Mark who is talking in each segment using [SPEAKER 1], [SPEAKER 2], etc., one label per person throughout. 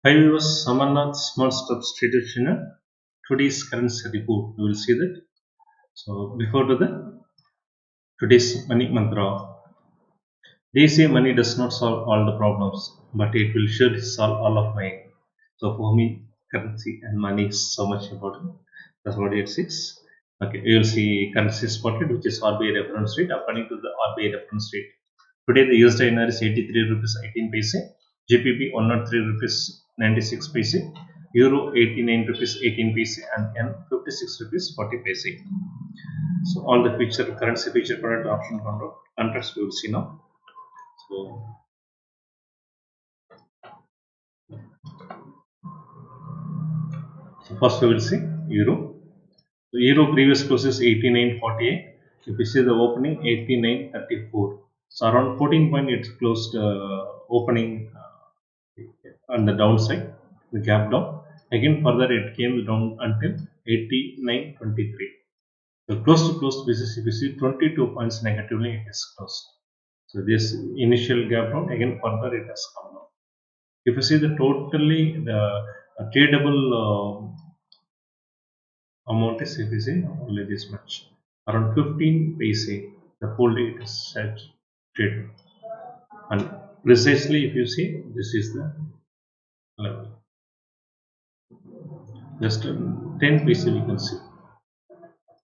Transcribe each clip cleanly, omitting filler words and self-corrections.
[SPEAKER 1] Hi viewers, Samarnath small steps tradition today's currency report. We will see that. So before to the today's money mantra. They say money does not solve all the problems, but it will surely solve all of mine. So for me, currency and money is so much important. That's what it says. Okay, you will see currency spotted, which is RBI reference rate. According to the RBI reference rate, today the USDINR is 83 rupees 18 paise, GBP 103 rupees 96 paise, Euro 89 rupees 18 paise, and N 56 rupees 40 paise. So all the currency feature product option contracts we will see now. So first we will see Euro. So Euro previous close is 89.48. If you see the opening 89.34. So around 14 point it's closed opening on the downside, the gap down. Again further it came down until 89.23. So close to close basis, if you see 22 points negatively, it is closed. So this initial gap down, again further it has come down. If you see the totally the tradable amount is, if you see only this much, around 15 paise, the whole day it is traded. And precisely if you see, this is the level. Just 10 paise we can see.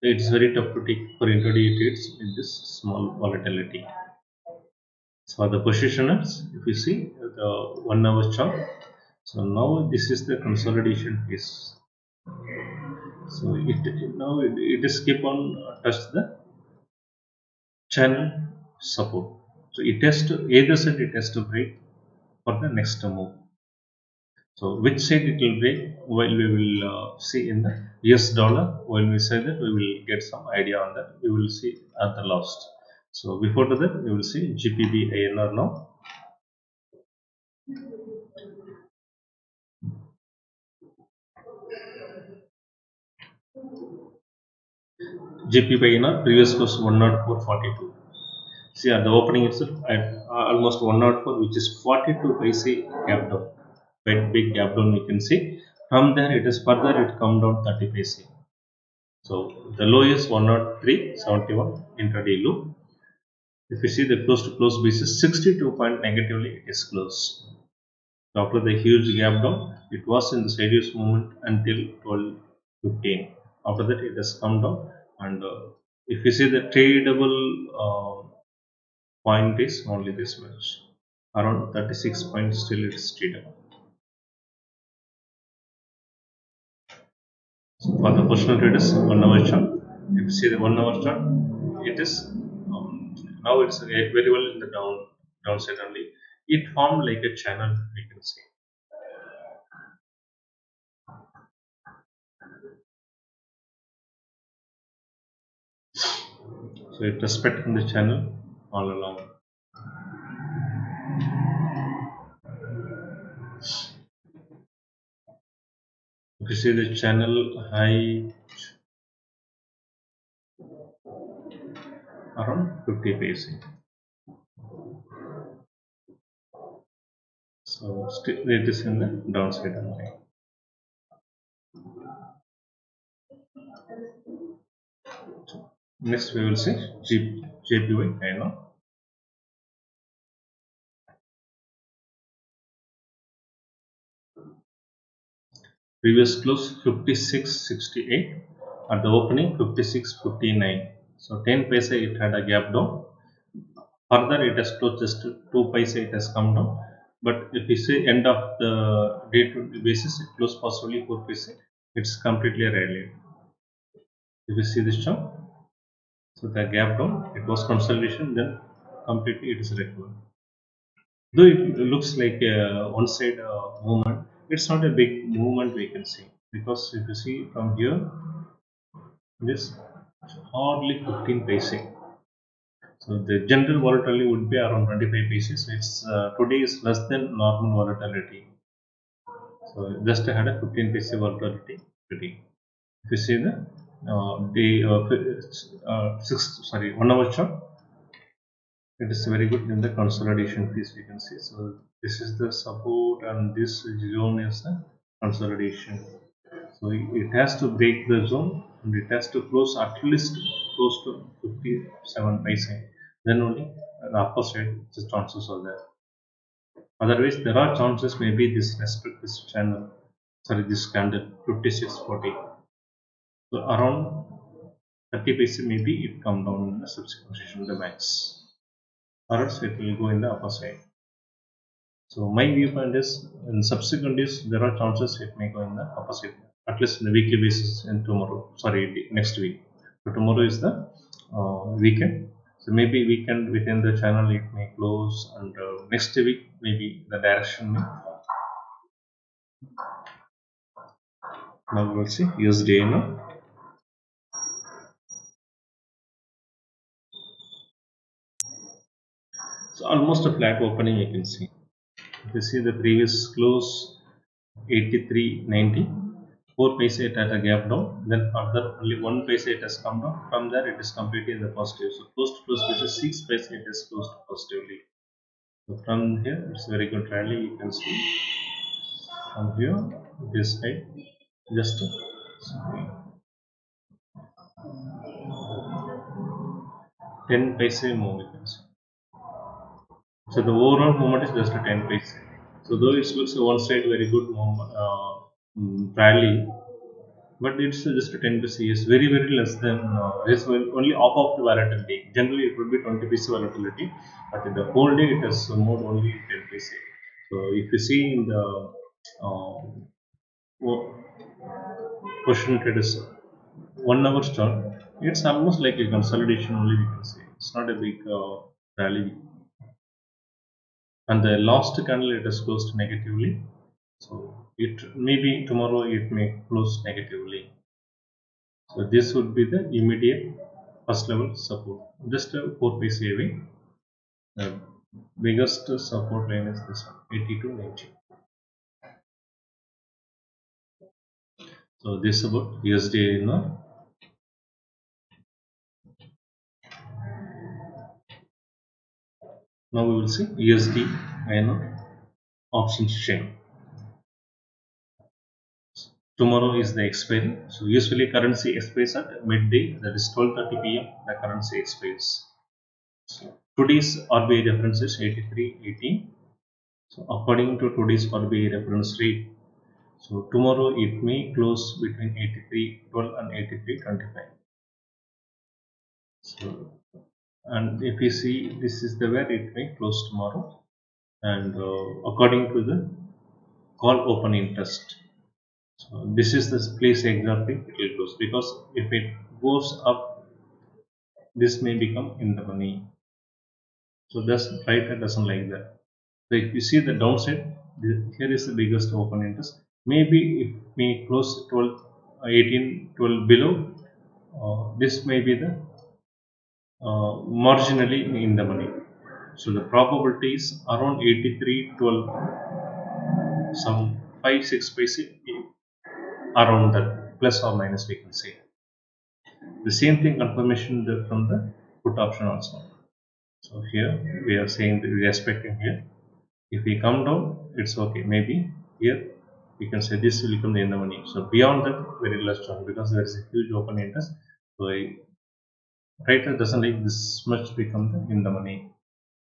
[SPEAKER 1] It's very tough to take for intraday trades in this small volatility. So the positioners, if you see the 1 hour chart, so now this is the consolidation phase. So it is keep on touch the channel support. So it has to either side it has to break for the next move. So which side it will break, while we will see in the US dollar. When we say that, we will get some idea on that. We will see at the last. So before that, we will see GBPINR now. GBPINR previous was 104.42. See at the opening itself at almost 104, which is 42 paise gap down. Quite big gap down we can see. From there it is further it come down 30 paise. So the low is 103.71 intraday low. If you see the close to close basis, 62 point negatively it is closed. So after the huge gap down, it was in the sideways movement until 12:15. After that it has come down, and if you see the tradable point is only this much, around 36 points still it is tradable. So for the personal traders, 1 hour chart, if you see the 1 hour chart, it is now it's very well in the downside only. It formed like a channel, we can say. So it respecting the channel all along. If you see the channel high around 50 paise. So still it is in the downside only. Next we will see JPYINR. Previous close 56.68, at the opening 56.59. So 10 paise it had a gap down. Further it has closed just 2 paise, it has come down. But if you see end of the day to basis, it closed possibly 4 paise. It's completely rallied. If you see this chart, so the gap down, it was consolidation, then completely it is recovered. Though it looks like a one side movement, it's not a big movement we can see, because if you see from here, this hardly 15 paise. So the general volatility would be around 25 paise. It's today is less than normal volatility. So just had a 15 paise volatility today. If you see the 1 hour chart, It is very good in the consolidation piece, we can see. So this is the support and this zone is the consolidation. So it has to break the zone and it has to close at least close to 57 paise. Then only the upper side the chances are there. Otherwise, there are chances maybe this respect this channel, sorry, this candle 56.40. So around 30 paise maybe it come down in the subsequent session the max, or else it will go in the upper side. So my viewpoint is in subsequent days there are chances it may go in the opposite, at least in the weekly basis in tomorrow. Sorry, next week. So tomorrow is the weekend. So maybe weekend within the channel it may close, and next week maybe the direction may. Now we will see USDINR. So almost a flat opening you can see. If you see the previous close 83.90. 4 paise it had a gap down, then further only 1 paise it has come down. From there it is completely in the positive. So close to close basis 6 paise it is closed positively. So from here it's very good rally you can see. From here this side just 10 paise move you can see. So the overall movement is just a 10 paise. So though it looks one side very good movement, rally, but it's just a 10 paise is very less than this only half of the volatility. Generally it would be 20 paise volatility, but in the whole day it has moved only 10 paise. So if you see in the uh, position traders 1 hour chart, it's almost like a consolidation only we can say. It's not a big rally, and the last candle it has closed negatively. So it maybe tomorrow it may close negatively. So this would be the immediate first level support, just 4 paise away. The biggest support line is this one, 80 to 90. So this is about USDINR. Now we will see USDINR options chain. Tomorrow is the expiry. So usually currency expires at midday, that is 12:30 p.m. The currency expires. So today's RBI reference is 83.18. So according to today's RBI reference rate, so tomorrow it may close between 83.12 and 83.25. So, and if you see, this is the where it may close tomorrow, and according to the call open interest. So this is the place exactly it will close, because if it goes up, this may become in the money. So that's right, doesn't like that. So if you see the downside, here is the biggest open interest. Maybe if we close 12, 18, 12 below, this may be the marginally in the money. So the probability is around 83.12, some 5-6 paise around that, plus or minus we can say. The same thing confirmation from the put option also. So here we are saying that we are expecting here. If we come down, it's okay. Maybe here we can say this will become the end of money. So beyond that, very less chance, because there is a huge open interest. So trader doesn't like this much become the in the money.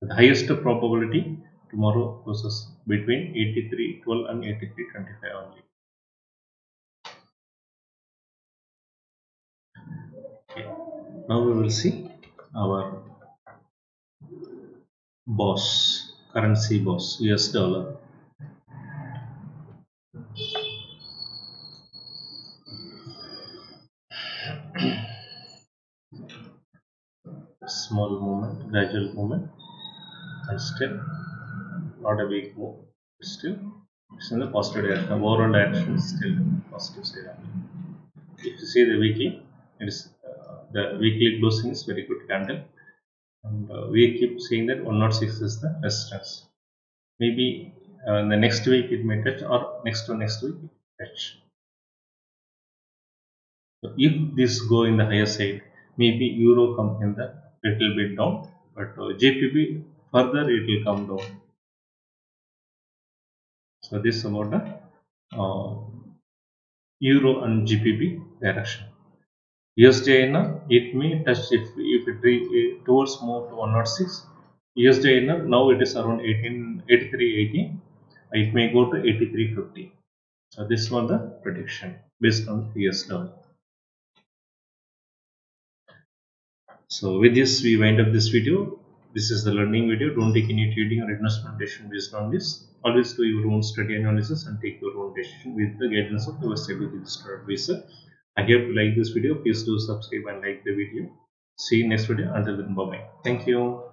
[SPEAKER 1] The highest probability tomorrow closes between 83.12 and 83.25 only. Okay. Now we will see our boss, currency boss, US dollar. Small movement, gradual movement, and still not a big move. Still, it's in the positive direction. Overall direction is still in the positive side. If you see the weekly, it is the weekly closing is very good candle, and we keep saying that 106 is the resistance. Maybe in the next week it may touch, or next to next week it touch. So if this go in the higher side, maybe euro come in the little bit down, but GBP further it will come down. So this is about the Euro and GBP direction. USDINR, it may touch if it towards more to 106. USDINR now it is around 83.80. It may go to 83.50. So this was the prediction based on US dollar. So with this we wind up this video. This is the learning video. Don't take any trading or investment decision based on this. Always do your own study analysis and take your own decision with the guidance of your SEBI registered advisor. I hope you like this video. Please do subscribe and like the video. See you next video. Until then, bye bye. Thank you.